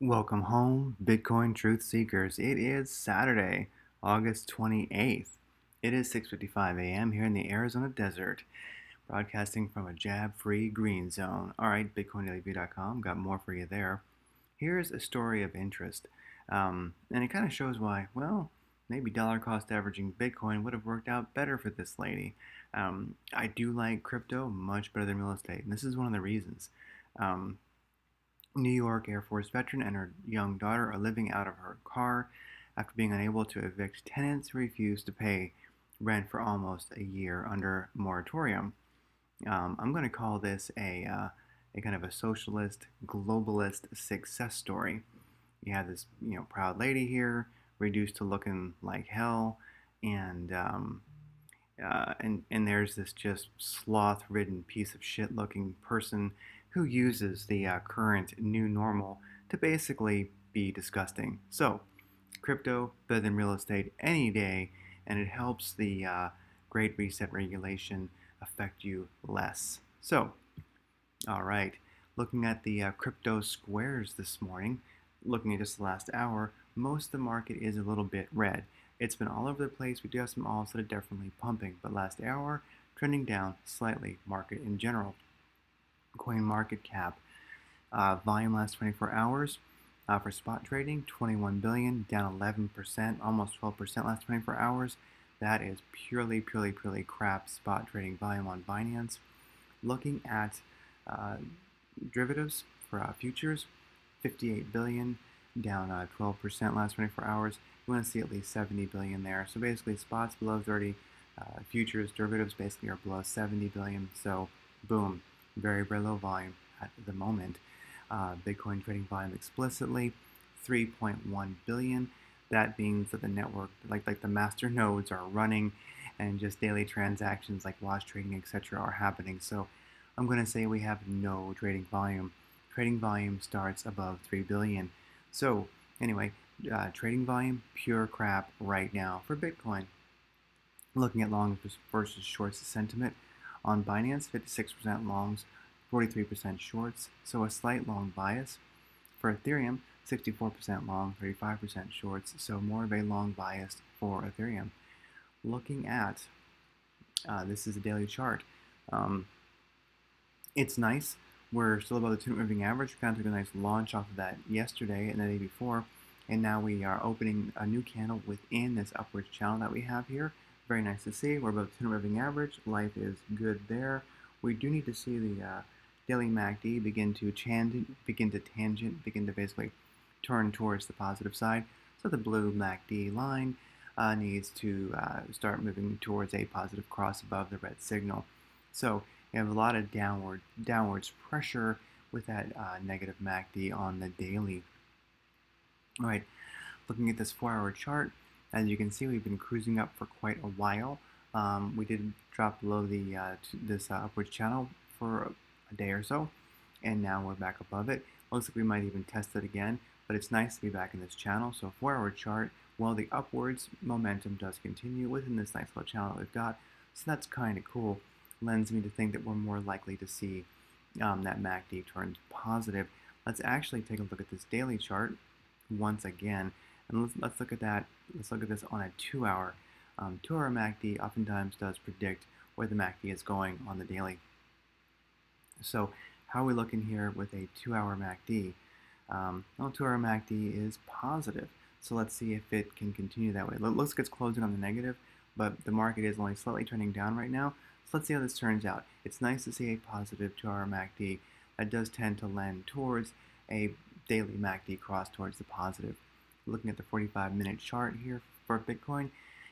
Welcome home, Bitcoin Truth Seekers. It is Saturday, August 28th. It is 6:55 a.m. here in the Arizona desert, broadcasting from a jab-free green zone. All right, BitcoinDailyView.com got more for you there. Here's a story of interest, and it kind of shows why, well, maybe dollar cost averaging Bitcoin would have worked out better for this lady. I do like crypto much better than real estate, and this is one of the reasons. Um, New York Air Force veteran and her young daughter are living out of her car after being unable to evict tenants who refused to pay rent for almost a year under moratorium. I'm going to call this a kind of a socialist, globalist success story. You have this, proud lady here, reduced to looking like hell, and and there's this just sloth-ridden piece of shit-looking person who uses the current new normal to basically be disgusting. So, crypto better than real estate any day, and it helps the Great Reset regulation affect you less. So, all right, looking at the crypto squares this morning, looking at just the last hour, most of the market is a little bit red. It's been all over the place. We do have some alts that are definitely pumping, but last hour trending down slightly. Market in general, coin market cap, volume last 24 hours for spot trading 21 billion, down 11%, almost 12% last 24 hours. That is purely crap spot trading volume on Binance. Looking at uh, derivatives for futures, 58 billion, down 12% last 24 hours. You want to see at least 70 billion there. So basically, spots below 30, futures derivatives basically are below 70 billion. So boom, very low volume at the moment. Bitcoin trading volume explicitly 3.1 billion. That means that the network, like the master nodes, are running, and just daily transactions like wash trading, etc., are happening. So I'm going to say we have no trading volume. Trading volume starts above 3 billion. So anyway, trading volume, pure crap right now for Bitcoin. Looking at long versus shorts sentiment on Binance, 56% longs, 43% shorts, so a slight long bias. For Ethereum, 64% long, 35% shorts, so more of a long bias for Ethereum. Looking at this is a daily chart. Um, it's nice. We're still above the 2 moving average. We kind of took a nice launch off of that yesterday and the day before, and now we are opening a new candle within this upwards channel that we have here. Very nice to see. We're above the 2 moving average. Life is good there. We do need to see the daily MACD begin to basically turn towards the positive side. So the blue MACD line needs to start moving towards a positive cross above the red signal. So you have a lot of downwards pressure with that negative MACD on the daily. All right, looking at this 4-hour chart, as you can see, we've been cruising up for quite a while. We did drop below this upwards channel for a day or so, and now we're back above it. Looks like we might even test it again, but it's nice to be back in this channel. So 4-hour chart, while the upwards momentum does continue within this nice little channel that we've got, so that's kind of cool. Lends me to think that we're more likely to see that MACD turn positive. Let's actually take a look at this daily chart once again, and let's look at that. Let's look at this on a 2-hour. 2-hour MACD oftentimes does predict where the MACD is going on the daily. So how are we looking here with a 2-hour MACD? Well, 2-hour MACD is positive. So let's see if it can continue that way. It looks like it's closing on the negative, but the market is only slightly trending down right now. So let's see how this turns out. It's nice to see a positive 2-hour MACD. That does tend to lend towards a daily MACD cross towards the positive. Looking at the 45-minute chart here for Bitcoin,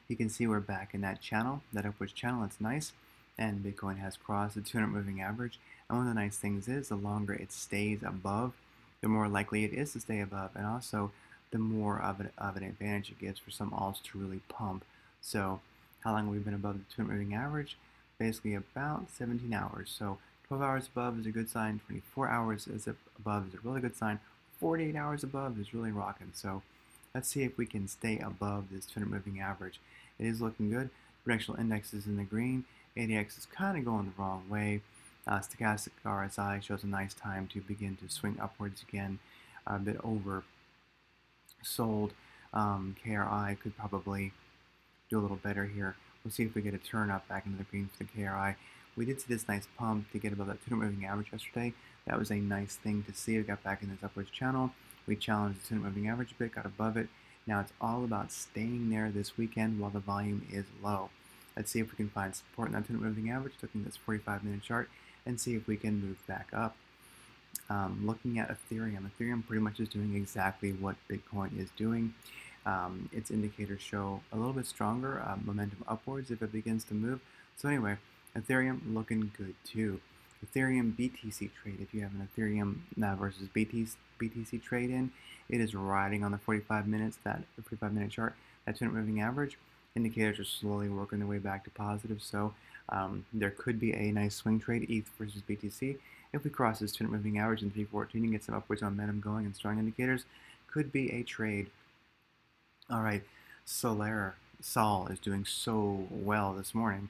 you can see we're back in that channel, that upwards channel. It's nice, and Bitcoin has crossed the 200 moving average. And one of the nice things is the longer it stays above, the more likely it is to stay above, and also the more of an advantage it gives for some alts to really pump. So how long have we been above the 200 moving average? Basically about 17 hours. So 12 hours above is a good sign, 24 hours above is a really good sign, 48 hours above is really rocking. So let's see if we can stay above this 200 moving average. It is looking good. Directional index is in the green. ADX is kind of going the wrong way. Stochastic RSI shows a nice time to begin to swing upwards again. a bit oversold. KRI could probably do a little better here. We'll see if we get a turn up back into the green for the KRI. We did see this nice pump to get above that 200 moving average yesterday. That was a nice thing to see. We got back in this upwards channel. We challenged the 200 moving average a bit, got above it. Now it's all about staying there this weekend while the volume is low. Let's see if we can find support in that 200 moving average, looking at this 45-minute chart, and see if we can move back up. Looking at Ethereum, Ethereum pretty much is doing exactly what Bitcoin is doing. Its indicators show a little bit stronger momentum upwards if it begins to move. So anyway, Ethereum looking good too. Ethereum BTC trade, if you have an Ethereum versus BTC trade in, it is riding on the 45 minutes, that 45-minute chart, that 200 moving average. Indicators are slowly working their way back to positive, so there could be a nice swing trade, ETH versus BTC. If we cross this 200 moving average in 314 and get some upwards momentum going and strong indicators, could be a trade. All right, Sol is doing so well this morning.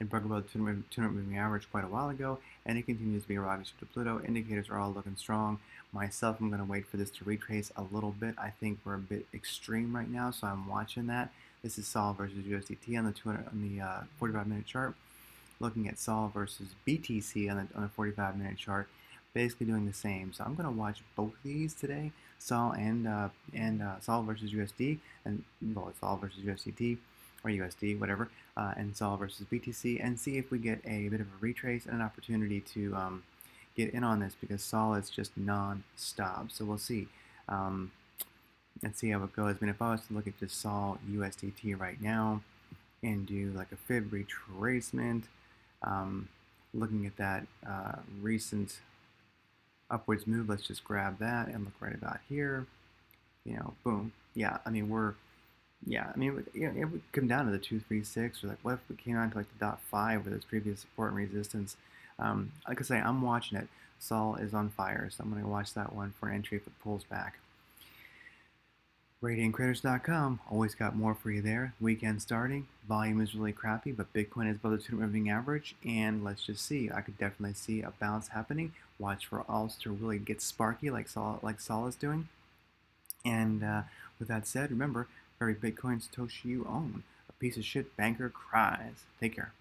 It broke above the 200 moving average quite a while ago, and it continues to be a rocket ship to Pluto. Indicators are all looking strong. Myself, I'm going to wait for this to retrace a little bit. I think we're a bit extreme right now, so I'm watching that. This is Sol versus USDT on the 45-minute chart. Looking at Sol versus BTC on the 45-minute chart, basically doing the same. So I'm going to watch both of these today, Sol and Sol versus USD, and well, Sol versus USDT or USD, whatever, and Sol versus BTC, and see if we get a bit of a retrace and an opportunity to get in on this, because Sol is just non-stop. So we'll see. Let's see how it goes. I mean, if I was to look at just Sol USDT right now and do like a fib retracement, looking at that recent upwards move, let's just grab that and look right about here. You know, boom. Yeah, I mean, it would come down to the 236, or like, what if we came down to like the .5 with its previous support and resistance? Like I say, I'm watching it. Sol is on fire, so I'm going to watch that one for an entry if it pulls back. RadiantCreators.com, always got more for you there. Weekend starting, volume is really crappy, but Bitcoin is above the 200 moving average, and let's just see. I could definitely see a bounce happening. Watch for alts to really get sparky like Sol is doing. And with that said, remember, for every Bitcoin Satoshi you own, a piece of shit banker cries. Take care.